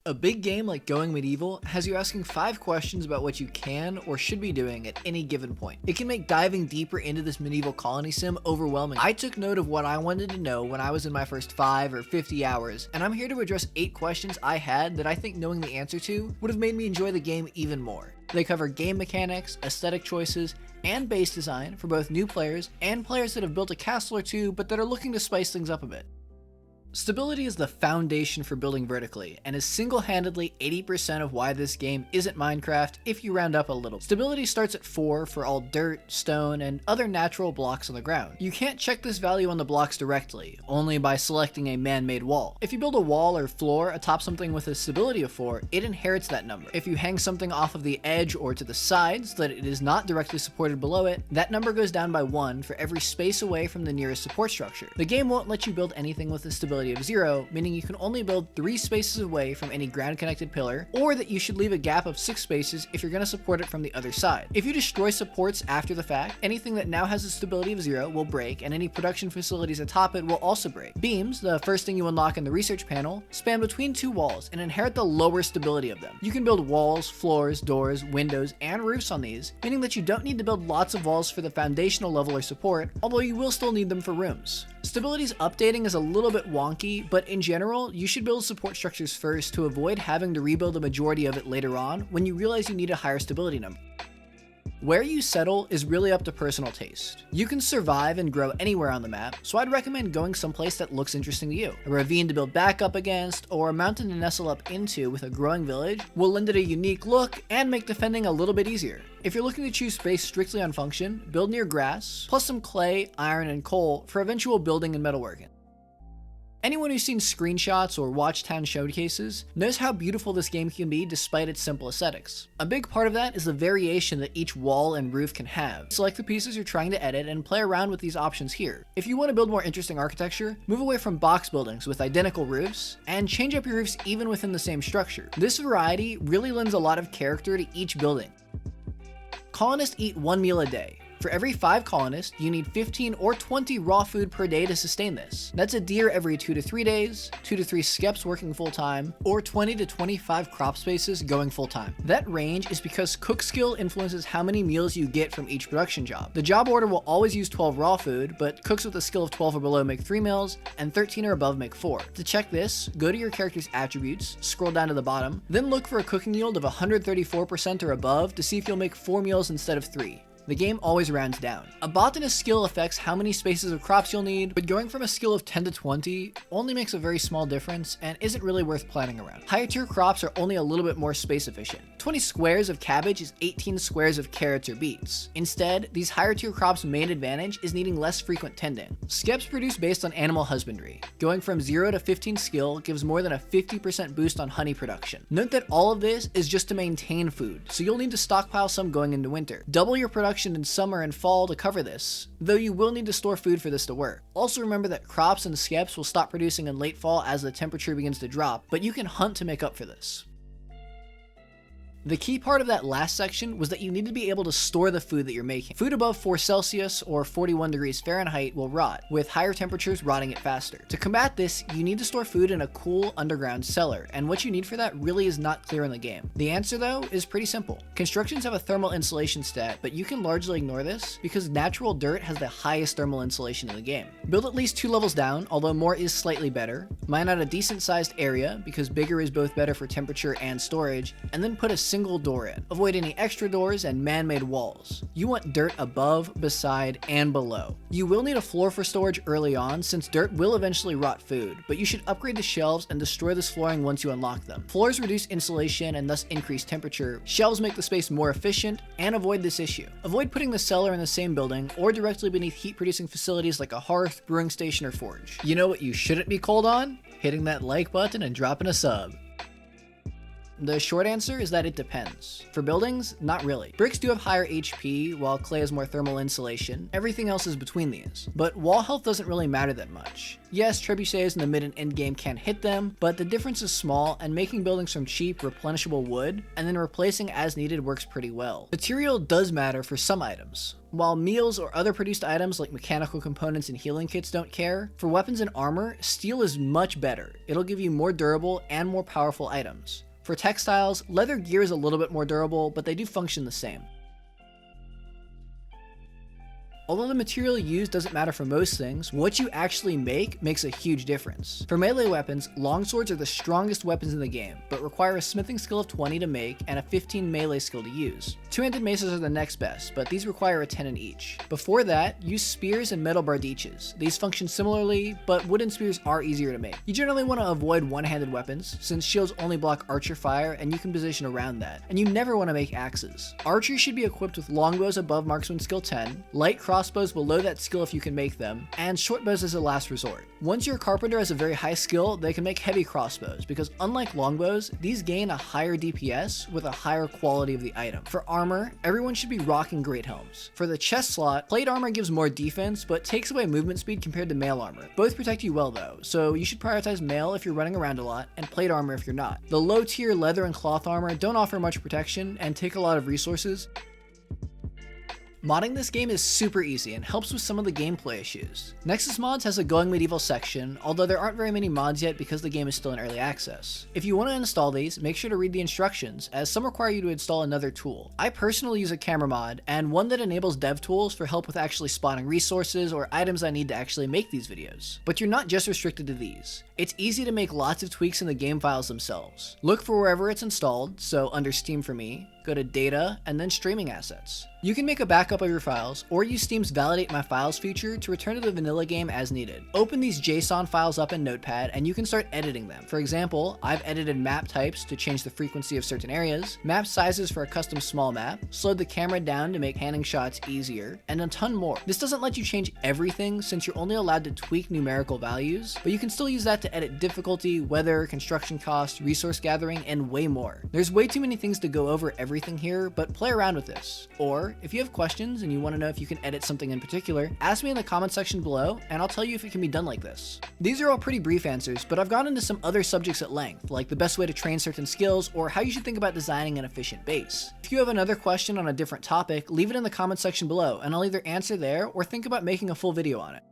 A big game like Going Medieval has you asking 5 questions about what you can or should be doing at any given point. It can make diving deeper into this medieval colony sim overwhelming. I took note of what I wanted to know when I was in my first 5 or 50 hours, and I'm here to address 8 questions I had that I think knowing the answer to would have made me enjoy the game even more. They cover game mechanics, aesthetic choices, and base design for both new players and players that have built a castle or two but that are looking to spice things up a bit. Stability is the foundation for building vertically, and is single-handedly 80% of why this game isn't Minecraft if you round up a little. Stability starts at 4 for all dirt, stone, and other natural blocks on the ground. You can't check this value on the blocks directly, only by selecting a man-made wall. If you build a wall or floor atop something with a stability of 4, it inherits that number. If you hang something off of the edge or to the side so that it is not directly supported below it, that number goes down by 1 for every space away from the nearest support structure. The game won't let you build anything with a stability of 0, meaning you can only build 3 spaces away from any ground-connected pillar, or that you should leave a gap of 6 spaces if you're going to support it from the other side. If you destroy supports after the fact, anything that now has a stability of 0 will break, and any production facilities atop it will also break. Beams, the first thing you unlock in the research panel, span between 2 walls and inherit the lower stability of them. You can build walls, floors, doors, windows, and roofs on these, meaning that you don't need to build lots of walls for the foundational level or support, although you will still need them for rooms. Stability's updating is a little bit wonky, but in general, you should build support structures first to avoid having to rebuild the majority of it later on when you realize you need a higher stability number. Where you settle is really up to personal taste. You can survive and grow anywhere on the map, so I'd recommend going someplace that looks interesting to you. A ravine to build back up against, or a mountain to nestle up into with a growing village will lend it a unique look and make defending a little bit easier. If you're looking to choose space strictly on function, build near grass, plus some clay, iron, and coal for eventual building and metalworking. Anyone who's seen screenshots or watched town showcases knows how beautiful this game can be despite its simple aesthetics. A big part of that is the variation that each wall and roof can have. Select the pieces you're trying to edit and play around with these options here. If you want to build more interesting architecture, move away from box buildings with identical roofs, and change up your roofs even within the same structure. This variety really lends a lot of character to each building. Colonists eat 1 meal a day. For every 5 colonists, you need 15 or 20 raw food per day to sustain this. That's a deer every 2 to 3 days, 2 to 3 skeps working full-time, or 20 to 25 crop spaces going full-time. That range is because cook skill influences how many meals you get from each production job. The job order will always use 12 raw food, but cooks with a skill of 12 or below make 3 meals, and 13 or above make 4. To check this, go to your character's attributes, scroll down to the bottom, then look for a cooking yield of 134% or above to see if you'll make 4 meals instead of 3. The game always rounds down. A botanist skill affects how many spaces of crops you'll need, but going from a skill of 10 to 20 only makes a very small difference and isn't really worth planning around. Higher tier crops are only a little bit more space efficient. 20 squares of cabbage is 18 squares of carrots or beets. Instead, these higher tier crops' main advantage is needing less frequent tending. Skeps produce based on animal husbandry. Going from 0 to 15 skill gives more than a 50% boost on honey production. Note that all of this is just to maintain food, so you'll need to stockpile some going into winter. Double your production in summer and fall to cover this, though you will need to store food for this to work. Also remember that crops and skeps will stop producing in late fall as the temperature begins to drop, but you can hunt to make up for this. The key part of that last section was that you need to be able to store the food that you're making. Food above 4 Celsius or 41 degrees Fahrenheit will rot, with higher temperatures rotting it faster. To combat this, you need to store food in a cool underground cellar, and what you need for that really is not clear in the game. The answer though is pretty simple. Constructions have a thermal insulation stat, but you can largely ignore this because natural dirt has the highest thermal insulation in the game. Build at least 2 levels down, although more is slightly better. Mine out a decent sized area because bigger is both better for temperature and storage, and then put a single door in. Avoid any extra doors and man-made walls. You want dirt above, beside, and below. You will need a floor for storage early on since dirt will eventually rot food, but you should upgrade the shelves and destroy this flooring once you unlock them. Floors reduce insulation and thus increase temperature. Shelves make the space more efficient and avoid this issue. Avoid putting the cellar in the same building or directly beneath heat-producing facilities like a hearth, brewing station, or forge. You know what you shouldn't be cold on? Hitting that like button and dropping a sub. The short answer is that it depends. For buildings, not really. Bricks do have higher HP, while clay has more thermal insulation. Everything else is between these. But wall health doesn't really matter that much. Yes, trebuchets in the mid and end game can hit them, but the difference is small, and making buildings from cheap, replenishable wood, and then replacing as needed works pretty well. Material does matter for some items. While meals or other produced items like mechanical components and healing kits don't care, for weapons and armor, steel is much better. It'll give you more durable and more powerful items. For textiles, leather gear is a little bit more durable, but they do function the same. Although the material used doesn't matter for most things, what you actually make makes a huge difference. For melee weapons, longswords are the strongest weapons in the game, but require a smithing skill of 20 to make and a 15 melee skill to use. Two-handed maces are the next best, but these require a 10 in each. Before that, use spears and metal bardiches. These function similarly, but wooden spears are easier to make. You generally want to avoid one-handed weapons, since shields only block archer fire and you can position around that, and you never want to make axes. Archers should be equipped with longbows above marksman skill 10, light crossbows below that skill if you can make them, and short bows as a last resort. Once your carpenter has a very high skill, they can make heavy crossbows, because unlike longbows, these gain a higher DPS with a higher quality of the item. For armor, everyone should be rocking great helms. For the chest slot, plate armor gives more defense, but takes away movement speed compared to mail armor. Both protect you well though, so you should prioritize mail if you're running around a lot, and plate armor if you're not. The low tier leather and cloth armor don't offer much protection and take a lot of resources. Modding this game is super easy and helps with some of the gameplay issues. Nexus Mods has a Going Medieval section, although there aren't very many mods yet because the game is still in early access. If you want to install these, make sure to read the instructions, as some require you to install another tool. I personally use a camera mod, and one that enables dev tools for help with actually spotting resources or items I need to actually make these videos. But you're not just restricted to these. It's easy to make lots of tweaks in the game files themselves. Look for wherever it's installed, so under Steam for me, go to Data, and then Streaming Assets. You can make a backup of your files, or use Steam's Validate My Files feature to return to the vanilla game as needed. Open these JSON files up in Notepad, and you can start editing them. For example, I've edited map types to change the frequency of certain areas, map sizes for a custom small map, slowed the camera down to make panning shots easier, and a ton more. This doesn't let you change everything since you're only allowed to tweak numerical values, but you can still use that to edit difficulty, weather, construction cost, resource gathering, and way more. There's way too many things to go over everything here, but play around with this. Or, if you have questions and you want to know if you can edit something in particular, ask me in the comment section below and I'll tell you if it can be done like this. These are all pretty brief answers, but I've gone into some other subjects at length, like the best way to train certain skills or how you should think about designing an efficient base. If you have another question on a different topic, leave it in the comment section below and I'll either answer there or think about making a full video on it.